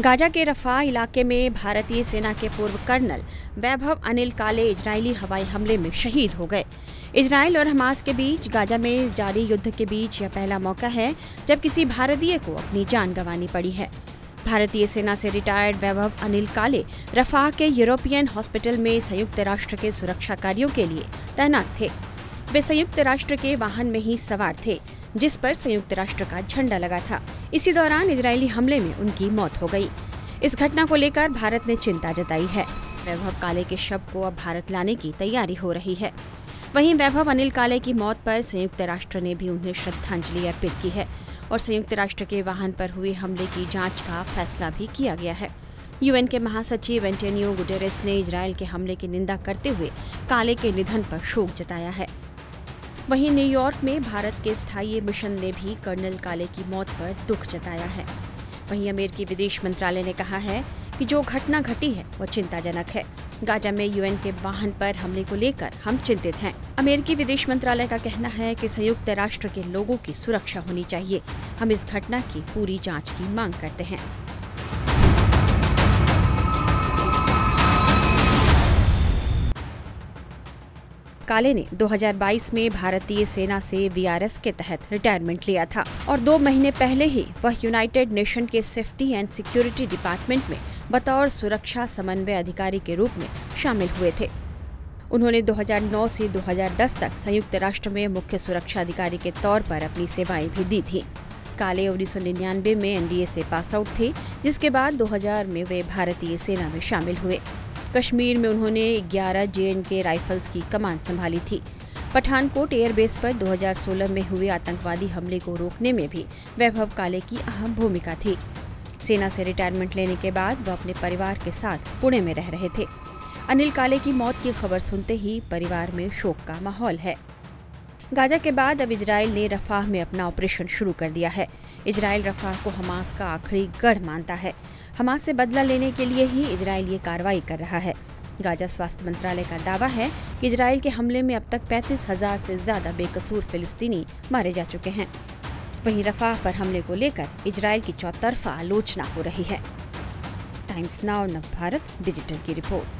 Gaza के रफा इलाके में भारतीय सेना के पूर्व कर्नल वैभव अनिल काले इजरायली हवाई हमले में शहीद हो गए। इजरायल और हमास के बीच गाजा में जारी युद्ध के बीच यह पहला मौका है जब किसी भारतीय को अपनी जान गंवानी पड़ी है। भारतीय सेना से रिटायर्ड वैभव अनिल काले रफा के यूरोपियन हॉस्पिटल में संयुक्त राष्ट्र के सुरक्षा कार्यों के लिए तैनात थे। वे संयुक्त राष्ट्र के वाहन में ही सवार थे जिस पर संयुक्त राष्ट्र का झंडा लगा था। इसी दौरान इजरायली हमले में उनकी मौत हो गई। इस घटना को लेकर भारत ने चिंता जताई है। वैभव काले के शव को अब भारत लाने की तैयारी हो रही है। वहीं वैभव अनिल काले की मौत पर संयुक्त राष्ट्र ने भी उन्हें श्रद्धांजलि अर्पित की है और संयुक्त राष्ट्र के वाहन पर हुए हमले की जांच का फैसला भी किया गया है। यूएन के महासचिव एंटोनियो गुटेरेस ने इजरायल के हमले की निंदा करते हुए काले के निधन पर शोक जताया है। वहीं न्यूयॉर्क में भारत के स्थायी मिशन ने भी कर्नल काले की मौत पर दुख जताया है। वहीं अमेरिकी विदेश मंत्रालय ने कहा है कि जो घटना घटी है वो चिंताजनक है। गाजा में यूएन के वाहन पर हमले को लेकर हम चिंतित हैं। अमेरिकी विदेश मंत्रालय का कहना है कि संयुक्त राष्ट्र के लोगों की सुरक्षा होनी चाहिए। हम इस घटना की पूरी जांच की मांग करते हैं। काले ने 2022 में भारतीय सेना से वीआरएस के तहत रिटायरमेंट लिया था और 2 महीने पहले ही वह यूनाइटेड नेशन के सेफ्टी एंड सिक्योरिटी डिपार्टमेंट में बतौर सुरक्षा समन्वय अधिकारी के रूप में शामिल हुए थे। उन्होंने 2009 से 2010 तक संयुक्त राष्ट्र में मुख्य सुरक्षा अधिकारी के तौर पर अपनी सेवाएं भी दी थी। काले 1999 में एनडीए से पास आउट थे, जिसके बाद 2000 में वे भारतीय सेना में शामिल हुए। कश्मीर में उन्होंने 11 जेएंडके राइफल्स की कमान संभाली थी। पठानकोट एयरबेस पर 2016 में हुए आतंकवादी हमले को रोकने में भी वैभव काले की अहम भूमिका थी। सेना से रिटायरमेंट लेने के बाद वह अपने परिवार के साथ पुणे में रह रहे थे। अनिल काले की मौत की खबर सुनते ही परिवार में शोक का माहौल है। गाजा के बाद अब इजरायल ने रफाह में अपना ऑपरेशन शुरू कर दिया है। इजरायल रफाह को हमास का आखिरी गढ़ मानता है। हमास से बदला लेने के लिए ही इजरायल ये कार्रवाई कर रहा है। गाजा स्वास्थ्य मंत्रालय का दावा है कि इजरायल के हमले में अब तक 35,000 से ज्यादा बेकसूर फिलिस्तीनी मारे जा चुके हैं। वहीं रफाह पर हमले को लेकर इजरायल की चौतरफा आलोचना हो रही है। टाइम्स नाउ नव भारत डिजिटल की रिपोर्ट।